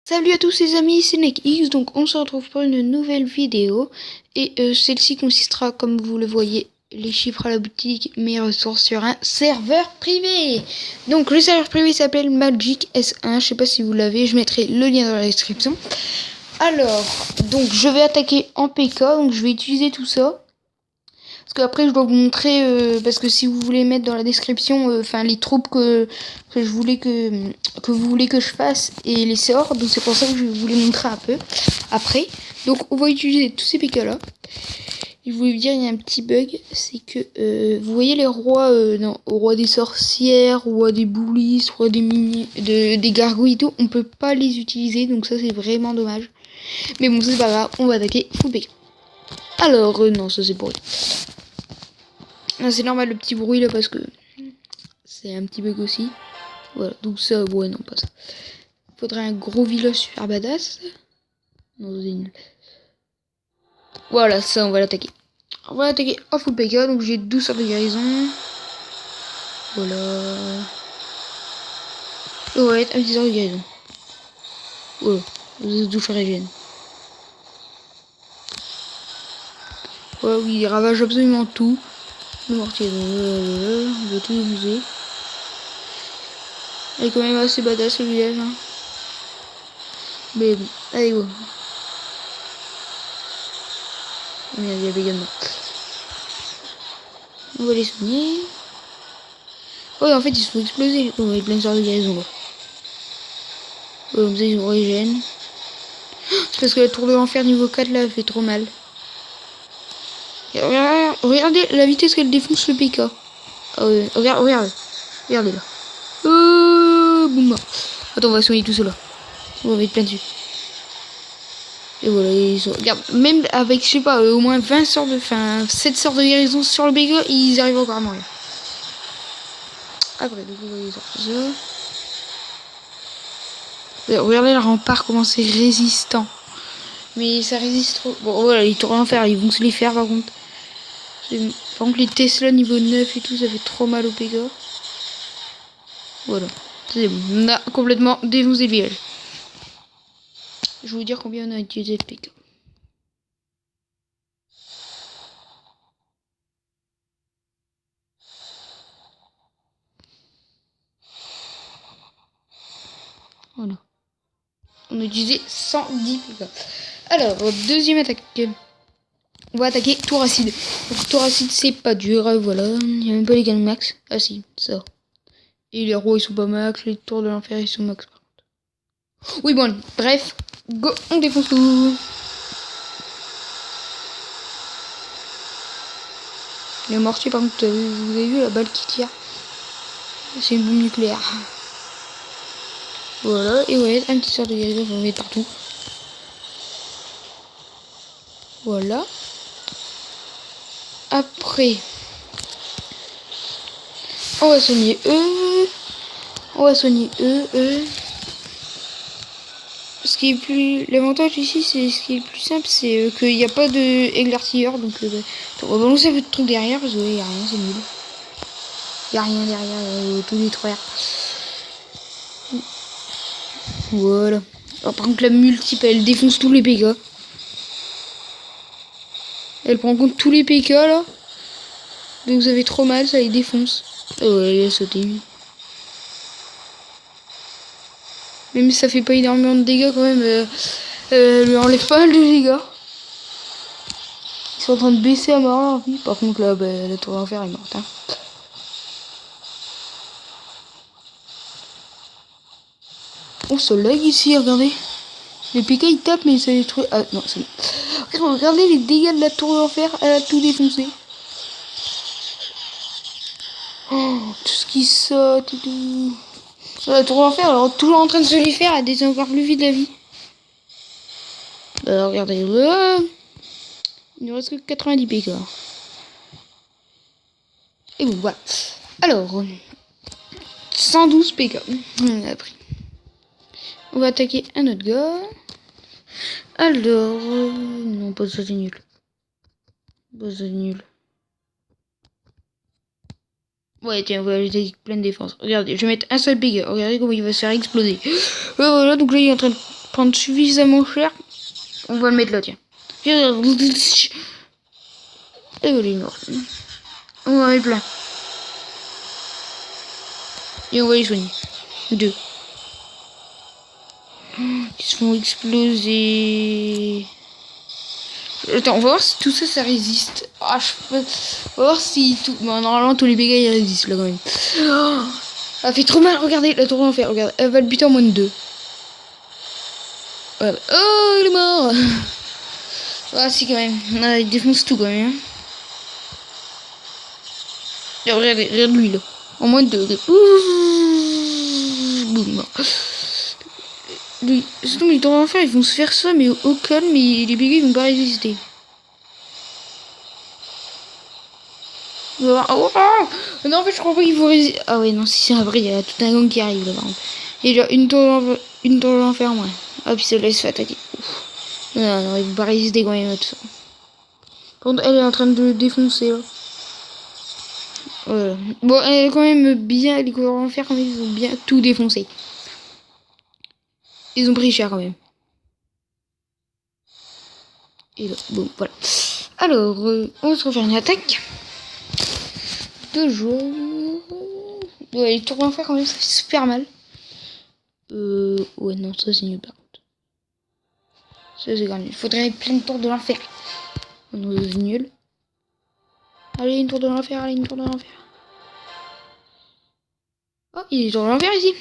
Salut à tous les amis, c'est NeckX, donc on se retrouve pour une nouvelle vidéo et celle-ci consistera, comme vous le voyez, les chiffres à la boutique, mes ressources sur un serveur privé. Donc le serveur privé s'appelle Magic S1, je sais pas si vous l'avez, je mettrai le lien dans la description. Alors, donc je vais attaquer en PK, donc je vais utiliser tout ça. Parce qu'après je dois vous montrer, parce que si vous voulez mettre dans la description, les troupes que je voulais que vous voulez que je fasse et les sorts, donc c'est pour ça que je vais vous les montrer un peu après. Donc on va utiliser tous ces PK là. Je voulais vous dire, il y a un petit bug, c'est que vous voyez les rois, roi des sorcières, roi des boulis, roi des des gargouilles et tout, on peut pas les utiliser, donc ça c'est vraiment dommage. Mais bon, c'est pas grave, on va attaquer full PK. Alors, non, ça c'est pourri. C'est normal le petit bruit là parce que c'est un petit bug aussi. Voilà, donc ça, ouais, non, pas ça. Faudrait un gros village super badass. Non, c'est nul. Voilà, ça, on va l'attaquer. On va l'attaquer en full PK, donc j'ai 12 sorts de guérison. Voilà. Ouais, un petit sort de guérison. Voilà, douche régène. Ouais, oui, il ravage absolument tout. Le mortier, on va tout user. Il est quand même assez badass le village. Hein. Mais bon, allez, go. Merde, il y avait également. On va les soigner. Oh, en fait, ils sont explosés. Oh, il y a plein de sortes de guérison là. Oh, comme ça, ils ont régène. C'est parce que la tour de l'enfer niveau 4 là, elle fait trop mal. Et regardez la vitesse qu'elle défonce le PK. Oh, regardez là. Boum. Attends, on va soigner tout cela. On va mettre plein dessus. Et voilà, ils sont... Regarde, même avec, je sais pas, au moins 20 sorts de... 7 sorts de guérison sur le PK, ils arrivent encore à mourir. Après, donc on va les sortir ça. Regardez le rempart, comment c'est résistant. Mais ça résiste trop. Bon, voilà, les tours d'enfer, ils vont se les faire par contre. Par contre, les Tesla niveau 9 et tout, ça fait trop mal au PK. Voilà. C'est bon. On a complètement défoncé le village. Je vais vous dire combien on a utilisé de PK. Voilà. On a utilisé 110 PK. Alors, deuxième attaque. On va attaquer tour acide. Donc, tour acide, c'est pas dur. Voilà. Il n'y a même pas les gains max. Ah si, ça. Et les rois, ils sont pas max. Les tours de l'enfer, ils sont max. Oui, bon, bref. Go, on défonce tout. Le mortier, par contre, vous avez vu la balle qui tire? C'est une bombe nucléaire. Voilà, et ouais, un petit sort de guérison, on va mettre partout. Voilà. Après, on va soigner eux. On va soigner eux. Ce qui est plus... L'avantage ici, c'est ce qui est le plus simple, c'est qu'il n'y a pas de aigle artilleur. Donc, on va balancer un peu de trucs derrière, parce qu'il n'y a rien, c'est nul. Il n'y a rien derrière, tout détruire. Voilà. Alors, par contre, la multiple, elle défonce tous les PK. Elle prend en compte tous les PK, là. Donc, vous avez trop mal, ça les défonce. Oh, elle a sauté. Même si ça fait pas énormément de dégâts, quand même, elle lui enlève pas mal de dégâts. Ils sont en train de baisser à mort, oui. Par contre, là, la tour d'enfer est morte, hein. Oh, ça lag ici, regardez. Les PK ils tapent, mais ça détruit. Ah non, c'est bon. Regardez les dégâts de la tour d'enfer, elle a tout défoncé. Oh, tout ce qui saute et tout. La tour d'enfer, alors toujours en train de se les faire, elle descend encore plus vite la vie. Regardez, il ne reste que 90 PK. Et bon, voilà. Alors, 112 PK. On a pris. On va attaquer un autre gars. Alors, non, pas ça, c'est nul. Pas ça, c'est nul. Ouais, tiens, on va ajouter pleine défense. Regardez, je vais mettre un seul PK. Regardez comment il va se faire exploser. Voilà, donc là, il est en train de prendre suffisamment cher. On va le mettre là, tiens. Et voilà, il est mort. On va mettre plein. Et on va les soigner. 2. Ils se font exploser. Attends, on va voir si tout ça, ça résiste. Ah, on va voir si tout... Bon, normalement, tous les dégâts, ils résistent, là, quand même. Oh, ça fait trop mal, regardez, la tour d'enfer, regarde. Elle va le buter en moins de 2. Voilà. Oh, il est mort. Ah, si, quand même. Ah, il défonce tout, quand même. Et regardez, regarde lui, là. En moins de 2. Boum, mort. Sinon, les tours d'enfer, ils vont se faire ça, mais au calme, mais les bégayes, ils vont pas résister. Oh, oh, non, en fait, je crois pas qu'ils vont résister. Ah ouais, non, si c'est vrai, il y a tout un gang qui arrive, là, par exemple. Il y a une tour d'enfer, moins. Ah, puis ça laisse fait attaquer. Ouf. Non, non, ils vont pas résister quand même à tout ça. Par contre, elle est en train de le défoncer, là. Voilà. Bon, elle est quand même bien, les tours d'enfer, quand même, ils ont bien tout défoncé. Ils ont pris cher, quand même. Et là, bon, voilà. Alors, on va se refaire une attaque. 2 jours. Ouais, les tours d'enfer, quand même, ça fait super mal. Ouais, non, ça c'est nul, par contre. Ça c'est grave nul. Faudrait plein de tours de l'enfer. Non, c'est nul. Allez, une tour de l'enfer, allez, une tour de l'enfer. Oh, il y a des tours de l'enfer ici.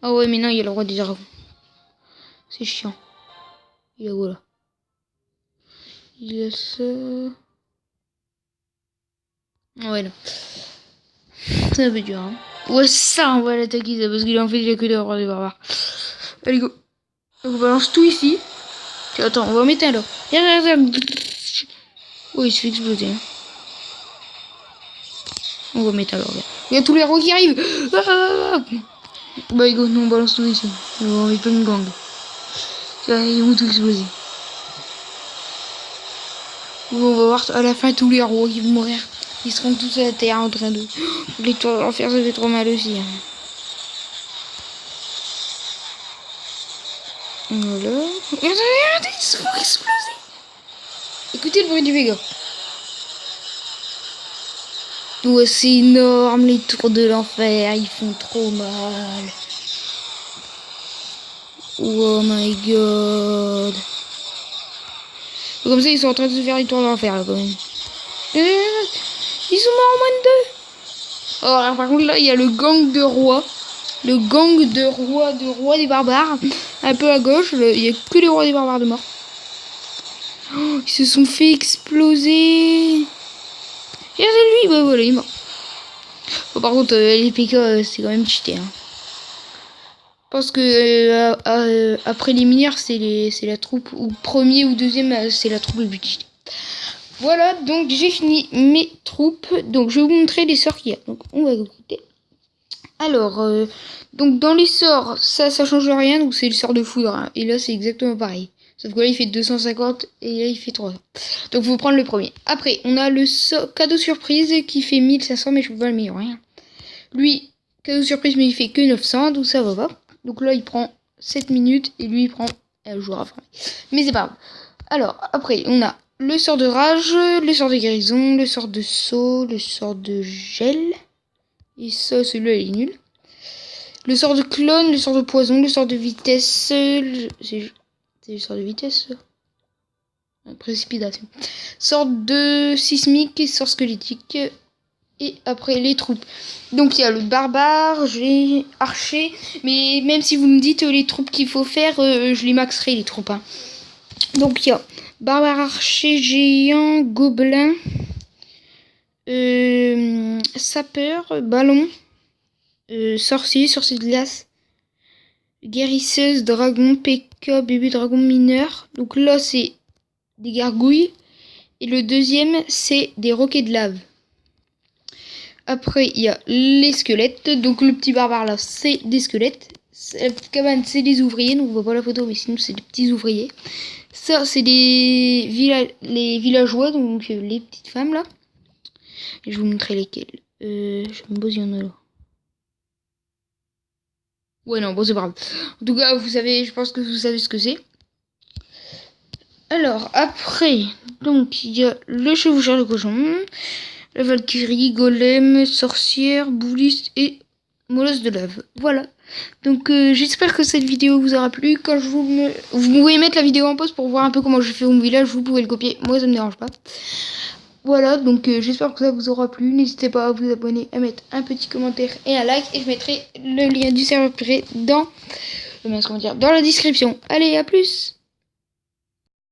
Ah ouais, mais non, il y a le roi des dragons. C'est chiant. Il a voilà. Il a ça. Ouais, non. C'est un peu dur, hein. Ouais, ça, on va l'attaquer, ça, parce qu'il en fait déjà que des rois des barbares. Allez, go. On balance tout ici. Attends, on va en mettre un là. Oh, il se fait exploser. Hein. On va mettre alors là. Il y a tous les rois qui arrivent. Ah, bah, go, nous on balance tout ici. On va mettre plein de gang. Ils vont tout exploser. On va voir à la fin tous les rois qui vont mourir. Ils seront tous à la terre en train de... Les tours de l'enfer, ça fait trop mal aussi. Hein. Voilà. Regardez, ils se font exploser. Écoutez le bruit du méga. Ouais, c'est énorme, les tours de l'enfer, ils font trop mal. Oh my god. Comme ça, ils sont en train de se faire les tours de l'enfer, là, quand même. Ils sont morts en moins de 2. Oh, alors, par contre, là, il y a le gang de rois. Le gang de rois des barbares. Un peu à gauche, il n'y a que les rois des barbares de mort. Oh, ils se sont fait exploser. Regardez lui, bah voilà, il est mort. Bon, par contre, les PK, c'est quand même cheaté. Hein. Parce que après les mineurs, c'est la troupe, ou premier ou deuxième, c'est la troupe le plus cheatée. Voilà, donc j'ai fini mes troupes. Donc je vais vous montrer les sorts qu'il y a. Donc on va écouter. Alors, donc dans les sorts, ça change rien. Donc c'est le sort de foudre. Hein, et là, c'est exactement pareil. Sauf que là, il fait 250 et là, il fait 300. Donc faut prendre le premier. Après, on a le cadeau surprise qui fait 1500, mais je peux pas le meilleur. Hein. Lui, cadeau surprise, mais il fait que 900, donc ça va pas. Donc là, il prend 7 minutes et lui, il prend un jour à farmer. Mais c'est pas grave. Alors, après, on a le sort de rage, le sort de guérison, le sort de saut, le sort de gel. Et ça, celui-là, il est nul. Le sort de clone, le sort de poison, le sort de vitesse. C'est le sort de vitesse, ça. Précipitation. Sort de sismique et sort squelettique. Et après les troupes. Donc il y a le barbare, j'ai archer. Mais même si vous me dites les troupes qu'il faut faire, je les maxerai les troupes. Hein. Donc il y a barbare, archer, géant, gobelin, sapeur, ballon, sorcier de glace, guérisseuse, dragon, P.K., bébé dragon mineur. Donc là c'est des gargouilles. Et le deuxième c'est des roquets de lave. Après, il y a les squelettes. Donc, le petit barbare là, c'est des squelettes. La petite cabane, c'est des ouvriers. Donc, on voit pas la photo, mais sinon, c'est des petits ouvriers. Ça, c'est les villageois, donc les petites femmes là. Et je vais vous montrer lesquelles. Je me pose, il y en a là. Ouais, non, bon, c'est pas grave. En tout cas, vous savez, je pense que vous savez ce que c'est. Alors, après, donc, il y a le chevaucheur de cochon, la Valkyrie, Golem, sorcière, bouliste et molosse de lave. Voilà. Donc, j'espère que cette vidéo vous aura plu. Quand vous pouvez mettre la vidéo en pause pour voir un peu comment je fais mon village. Vous pouvez le copier. Moi, ça me dérange pas. Voilà, donc j'espère que ça vous aura plu. N'hésitez pas à vous abonner, à mettre un petit commentaire et un like. Et je mettrai le lien du serveur privé dans la description. Allez, à plus!